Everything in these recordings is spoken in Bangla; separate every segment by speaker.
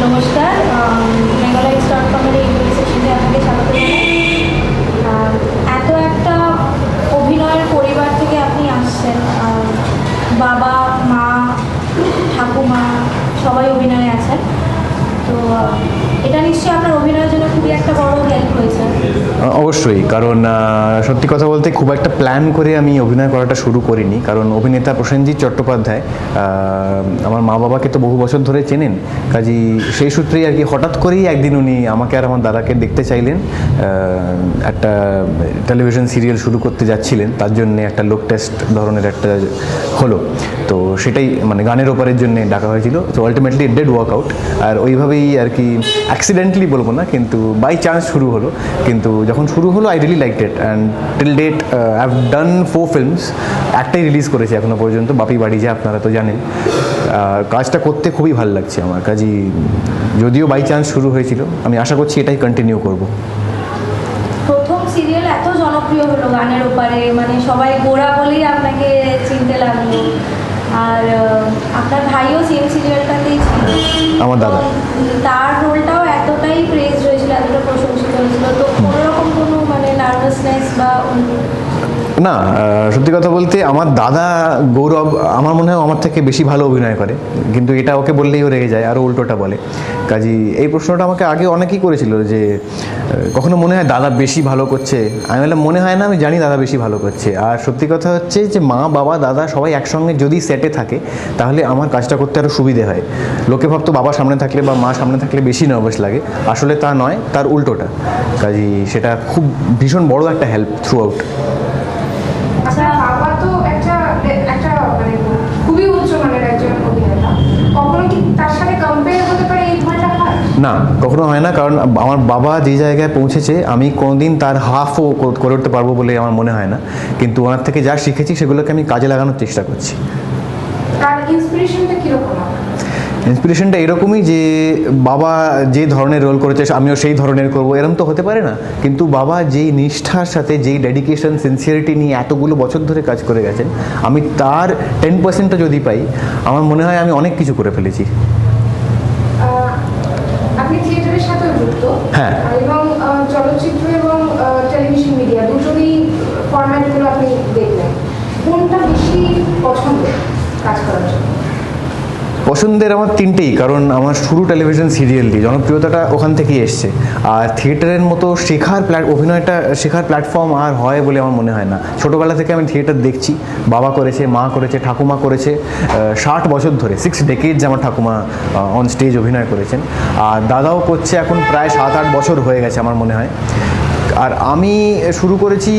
Speaker 1: নমস্কার, মেগালাইটস.com-এর এই সেশনে আপনাকে স্বাগত জানাই। এত একটা অভিনয়ের পরিবার থেকে আপনি আসছেন, বাবা মা ঠাকুমা সবাই অভিনয়ে আছেন, তো এটা নিশ্চয়ই আপনার অভিনয়ের জন্য খুবই একটা বড় হেল্প হয়েছে।
Speaker 2: অবশ্যই, কারণ সত্যি কথা বলতে খুব একটা প্ল্যান করে আমি অভিনয় করাটা শুরু করিনি, কারণ অভিনেতা প্রসেনজিৎ চট্টোপাধ্যায় আমার মা বাবাকে তো বহু বছর ধরে চেনেন, কাজেই সেই সূত্রেই আর কি হঠাৎ করেই একদিন উনি আমাকে আর আমার দাদাকে দেখতে চাইলেন। একটা টেলিভিশন সিরিয়াল শুরু করতে যাচ্ছিলেন, তার জন্য একটা লোক টেস্ট ধরনের একটা হলো, তো সেটাই মানে গানের ওপারের জন্য ডাকা হয়েছিল। তো ultimately it did work out, আর ওইভাবেই আর কি অ্যাক্সিডেন্টলি বলবো না, কিন্তু বাই চান্স শুরু হলো। কিন্তু যখন শুরু হলো I really liked it, and till date I have done 4 films. একটাই রিলিজ করেছি এখনো পর্যন্ত, বাপি বাড়ি যা, আপনারা তো জানেন। কাজটা করতে খুবই ভালো লাগছে আমার, কাজেই যদিও বাই চান্স শুরু হয়েছিল, আমি আশা করছি এটাই কন্টিনিউ করব।
Speaker 1: প্রথম সিরিয়াল এত জনপ্রিয় হলো গানের ওপারে, মানে সবাই গোড়া বলেই আপনাকে চিনতে লাগলো, আর আপনার ভাইও সেম সিরিয়ালটাতেই ছিল,
Speaker 2: আমার দাদা।
Speaker 1: তার রোলটাও এতটাই প্রেজ হয়েছিল, এতটা প্রশংসিত হয়েছিল, তো কোনোরকম কোনো মানে নার্ভাসনেস বা
Speaker 2: না, সত্যি কথা বলতে আমার দাদা গৌরব আমার মনে হয় আমার থেকে বেশি ভালো অভিনয় করে, কিন্তু এটা ওকে বললেই ও রেগে যায়, আরও উল্টোটা বলে। কাজেই এই প্রশ্নটা আমাকে আগে অনেকেই করেছিল যে কখনো মনে হয় দাদা বেশি ভালো করছে, আমি বললাম মনে হয় না, আমি জানি দাদা বেশি ভালো করছে। আর সত্যি কথা হচ্ছে যে মা বাবা দাদা সবাই একসঙ্গে যদি সেটে থাকে তাহলে আমার কাজটা করতে আরও সুবিধে হয়। লোকে ভাবতো বাবা সামনে থাকলে বা মা সামনে থাকলে বেশি নার্ভাস লাগে, আসলে তা নয়, তার উল্টোটা। কাজেই সেটা খুব ভীষণ বড় একটা হেল্প থ্রু আউট।
Speaker 3: আচ্ছা, বাবা তো একটা মানে খুবই উচ্চ মানের একজন অভিনেতা, কখনো কি তার সাথে কম্পেয়ার হতে পারে এই ভয়টা হয়?
Speaker 2: না, কখনো হয় না, কারণ আমার বাবা যে জায়গায় পৌঁছেছে আমি কোনোদিন তার হাফও করে উঠতে পারবো বলে আমার মনে হয় না, কিন্তু ওনার থেকে যা শিখেছি সেগুলোকে আমি কাজে লাগানোর চেষ্টা করছি।
Speaker 3: তার ইন্সপিরেশনটা কীরকম?
Speaker 2: ইন্সপিরেশনটা এরকমই যে বাবা যে ধরনের রোল করেছে আমিও সেই ধরনের করবো, এরকম তো হতে পারে না, কিন্তু বাবা যেই নিষ্ঠার সাথে যেই ডেডিকেশন সিনসিয়ারিটি নিয়ে এতগুলো বছর ধরে কাজ করে গেছেন, আমি তার 10%ও যদি পাই আমার মনে হয় আমি অনেক কিছু করে ফেলেছি।
Speaker 3: আপনি থিয়েটারের সাথেও যুক্ত,
Speaker 2: হ্যাঁ,
Speaker 3: এবং চলচ্চিত্র এবং টেলিভিশন মিডিয়া দুটোরই ফরম্যাটগুলো আপনি দেখলেন, কোনটা বেশি পছন্দ কাজ করার জন্য?
Speaker 2: পছন্দের আমার তিনটেই, কারণ আমার শুরু টেলিভিশন সিরিয়াল দিয়ে, জনপ্রিয়তাটা ওখান থেকেই এসছে। আর থিয়েটারের মতো অভিনয়টা শেখার প্ল্যাটফর্ম আর হয় বলে আমার মনে হয় না। ছোটোবেলা থেকে আমি থিয়েটার দেখছি, বাবা করেছে, মা করেছে, ঠাকুমা করেছে, 60 বছর ধরে 6 ডেকেডস আমার ঠাকুমা অন স্টেজ অভিনয় করেছেন, আর দাদাও করছে এখন প্রায় 7-8 বছর হয়ে গেছে আমার মনে হয়। আর আমি শুরু করেছি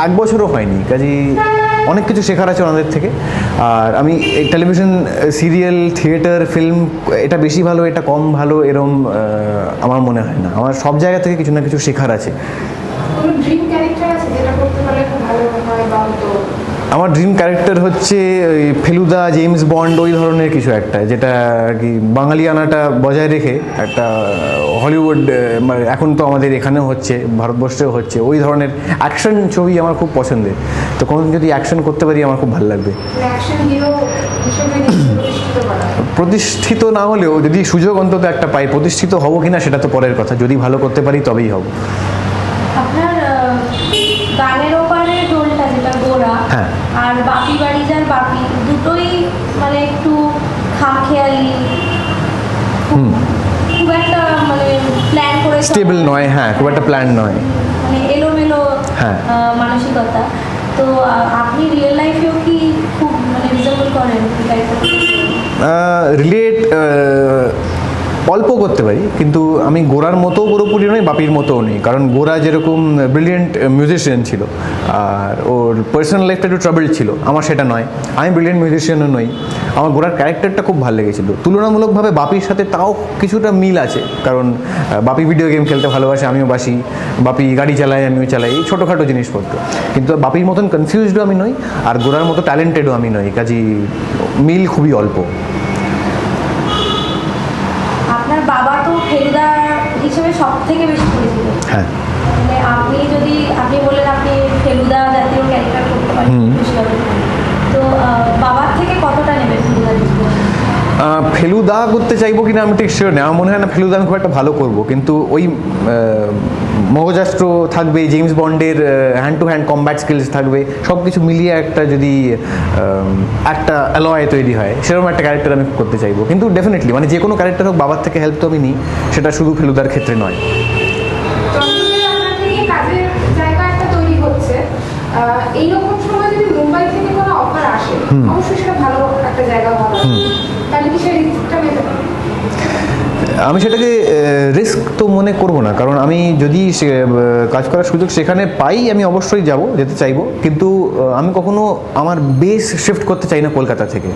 Speaker 2: 1 বছরও হয়নি, কাজেই অনেক কিছু শেখার আছে ওনাদের থেকে। আর আমি এই টেলিভিশন সিরিয়াল থিয়েটার ফিল্ম এটা বেশি ভালো এটা কম ভালো এরম আমার মনে হয় না, আমার সব জায়গা থেকে কিছু না কিছু শেখার আছে।
Speaker 3: কোনো ড্রিম ক্যারেক্টার আছে যেটা করতে পারলে খুব ভালো হয়? বা তো
Speaker 2: আমার ড্রিম ক্যারেক্টার হচ্ছে ওই ফেলুদা, জেমস বন্ড, ওই ধরনের কিছু একটা, যেটা আর কি বাঙালিয়ানাটা বজায় রেখে একটা হলিউড, মানে এখন তো আমাদের এখানেও হচ্ছে, ভারতবর্ষেও হচ্ছে, ওই ধরনের অ্যাকশন ছবি আমার খুব পছন্দের। তো কোনো যদি অ্যাকশন করতে পারি আমার খুব ভালো লাগবে।
Speaker 3: অ্যাকশন হিরো হিসেবে
Speaker 2: প্রতিষ্ঠিত না হলেও যদি সুযোগ অন্তত একটা পাই, প্রতিষ্ঠিত হব কিনা সেটা তো পরের কথা, যদি ভালো করতে পারি তবেই হব।
Speaker 1: আপনার গানের ওপারে রোলটা যেটা গোরা,
Speaker 2: হ্যাঁ,
Speaker 1: আর বাপি বাড়ি যার বাপি, দুটোই মানে একটু খামখেয়ালি, খুব একটা মানে প্ল্যান করে
Speaker 2: স্টেবল নয়। হ্যাঁ, খুব একটা প্ল্যান নয়,
Speaker 1: মানে এলোমেলো মানসিকতা। তো আপনি রিয়েল লাইফেও কি খুব মানে রিজেম্বল করেন
Speaker 2: রিলেট অল্প করতে পারি, কিন্তু আমি গোরার মতোও পুরোপুরি নই, বাপির মতোও নেই, কারণ গোরা যেরকম ব্রিলিয়েন্ট মিউজিশিয়ান ছিল আর ওর পার্সোনাল লাইফটা একটু ট্রাবল ছিল, আমার সেটা নয়। আমি ব্রিলিয়েন্ট মিউজিশিয়ানও নই। আমার গোরার ক্যারেক্টারটা খুব ভালো লেগেছিল, তুলনামূলকভাবে বাপির সাথে তাও কিছুটা মিল আছে, কারণ বাপি ভিডিও গেম খেলতে ভালোবাসে, আমিও বাসি, বাপি গাড়ি চালায়, আমিও চালাই, এই ছোটোখাটো জিনিসপত্র। কিন্তু বাপির মতন কনফিউজডও আমি নই, আর গোরার মতো ট্যালেন্টেডও আমি নই, কাজেই মিল খুবই অল্প।
Speaker 1: আপনার বাবা তো ফেলুদা হিসেবে সব থেকে বেশি পরিচিত।
Speaker 2: হ্যাঁ,
Speaker 1: মানে আপনি বললেন আপনি ফেলুদা জাতীয় ক্যারেক্টার করতে পারেন, তো বাবার থেকে কতটা নেবেন ফেলুদা?
Speaker 2: ফেলুদা করতে চাইবো কিনা আমি ঠিক শিওর নেই, আমার মনে হয় না ফেলুদা আমি খুব একটা ভালো করবো, কিন্তু ওই মগজাস্ত্র থাকবে, জেমস বন্ডের hand to hand combat skills থাকবে, সব কিছু মিলিয়ে একটা যদি একটা অ্যালয় তৈরি হয়, সেরকম একটা ক্যারেক্টার আমি করতে চাইবো। কিন্তু ডেফিনেটলি মানে যে কোনো ক্যারেক্টার হোক, বাবার থেকে হেল্প তো আমি নিই, সেটা শুধু ফেলুদার ক্ষেত্রে নয়।
Speaker 3: চট্টগ্রামে আপনার থেকে কাজের জায়গা একটা তৈরি হচ্ছে, এইরকম সময় যদি মুম্বাই থেকে কোনো অফার আসে, অবশ্যই সেটা ভালো একটা জায়গা হবে, তাহলে কি সেই রিস্কটা নিতে পারে?
Speaker 2: আমি সেটাকে রিস্ক তো মনে করব না, কারণ আমি যদি কাজ করার সুযোগ সেখানে পাই আমি অবশ্যই যেতে চাইবো, কিন্তু আমি কখনো আমার বেস শিফট করতে চাই না কলকাতা থেকে,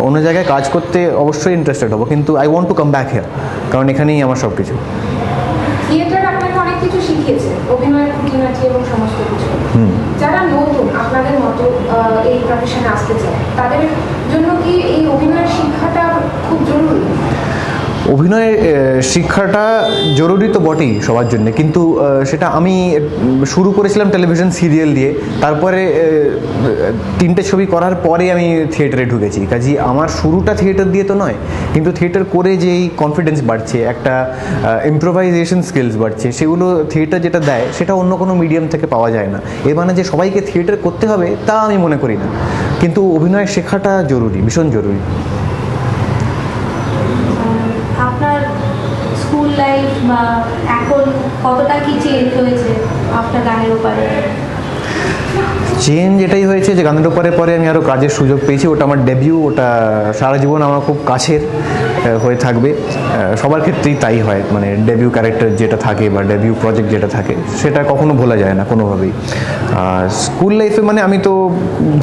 Speaker 2: অন্য জায়গায় কাজ করতে অবশ্যই ইন্টারেস্টেড হবো, কিন্তু I want to come back here, কারণ এখানেই আমার সব কিছু।
Speaker 3: থিয়েটার আপনাকে অনেক কিছু শিখিয়েছে, অভিনয়ের খুঁটিনাটি এবং সমস্ত কিছু। যারা নতুন আপনাদের মতো এই প্রফেশনে আসতে চায়, তাদের জন্য কি এই অভিনয়ের শিক্ষাটা খুব জরুরি?
Speaker 2: অভিনয়ের শিক্ষাটা জরুরি তো বটেই সবার জন্য, কিন্তু সেটা আমি শুরু করেছিলাম টেলিভিশন সিরিয়াল দিয়ে, তারপরে 3টে ছবি করার পরে আমি থিয়েটারে ঢুকেছি, কাজেই আমার শুরুটা থিয়েটার দিয়ে তো নয়, কিন্তু থিয়েটার করে যেই কনফিডেন্স বাড়ছে, একটা ইম্প্রোভাইজেশন স্কিলস বাড়ছে, সেগুলো থিয়েটার যেটা দেয় সেটা অন্য কোনো মিডিয়াম থেকে পাওয়া যায় না। এর মানে যে সবাইকে থিয়েটার করতে হবে তা আমি মনে করি না, কিন্তু অভিনয় শেখাটা জরুরি, ভীষণ জরুরি।
Speaker 1: আপনার স্কুল লাইফ বা এখন কতটা কি চেঞ্জ হয়েছে আপনার গানের ওপারে?
Speaker 2: চেঞ্জ এটাই হয়েছে যে গানের ওপারে পরে আমি আরও কাজের সুযোগ পেয়েছি, ওটা আমার ডেবিউ, ওটা সারা জীবন আমার খুব কাছের হয়ে থাকবে। সবার ক্ষেত্রেই তাই হয়, মানে ডেবিউ ক্যারেক্টার যেটা থাকে বা ডেবিউ প্রজেক্ট যেটা থাকে সেটা কখনো ভোলা যায় না কোনোভাবেই। আর স্কুল লাইফে মানে আমি তো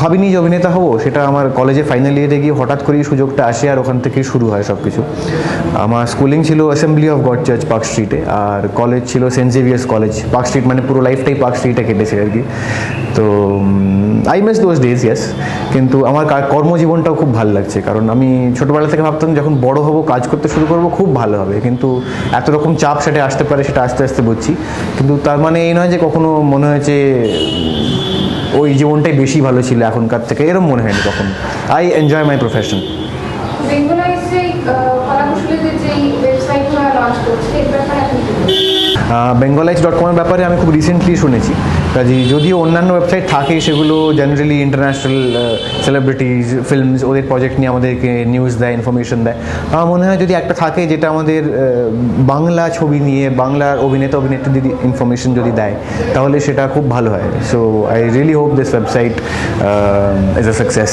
Speaker 2: ভাবিনি যে অভিনেতা হবো, সেটা আমার কলেজে ফাইনাল ইয়ারে গিয়ে হঠাৎ করেই সুযোগটা আসে, আর ওখান থেকেই শুরু হয় সব কিছু। আমার স্কুলিং ছিল assembly of God church park স্ট্রিটে, আর কলেজ ছিল saint Xavier's college park street, মানে পুরো লাইফটাই পার্ক স্ট্রিটে কেটেছে আর কি। তো I miss those days, yes, কিন্তু আমার কর্মজীবনটাও খুব ভালো লাগছে, কারণ আমি ছোটোবেলা থেকে ভাবতাম যখন বড় হব কাজ করতে শুরু করব খুব ভালো হবে, কিন্তু এত রকম চাপ সেটা আসতে পারে সেটা আস্তে আস্তে বুঝছি। কিন্তু তার মানে এই নয় যে কখনো মনে হয়েছে ওই জীবনটাই বেশি ভালো ছিল এখনকার থেকে, এরকম মনে হয়নি কখনো। I enjoy my profession.
Speaker 3: বেঙ্গলাইজ যে কলাকুশলীদের যে ওয়েবসাইটগুলো লঞ্চ করছে, এর ব্যাপারে আপনি কি বলবেন?
Speaker 2: bengalite.com-এর ব্যাপারে আমি খুব রিসেন্টলি শুনেছি, কাজেই যদিও অন্যান্য ওয়েবসাইট থাকে সেগুলো জেনারেলি ইন্টারন্যাশনাল সেলিব্রিটিজ, ফিল্মস, ওদের প্রজেক্ট নিয়ে আমাদেরকে নিউজ দেয়, ইনফরমেশন দেয়। আমার মনে হয় যদি একটা থাকে যেটা আমাদের বাংলা ছবি নিয়ে, বাংলার অভিনেত্রীদের ইনফরমেশন যদি দেয়, তাহলে সেটা খুব ভালো হয়। So I really hope this website is a success.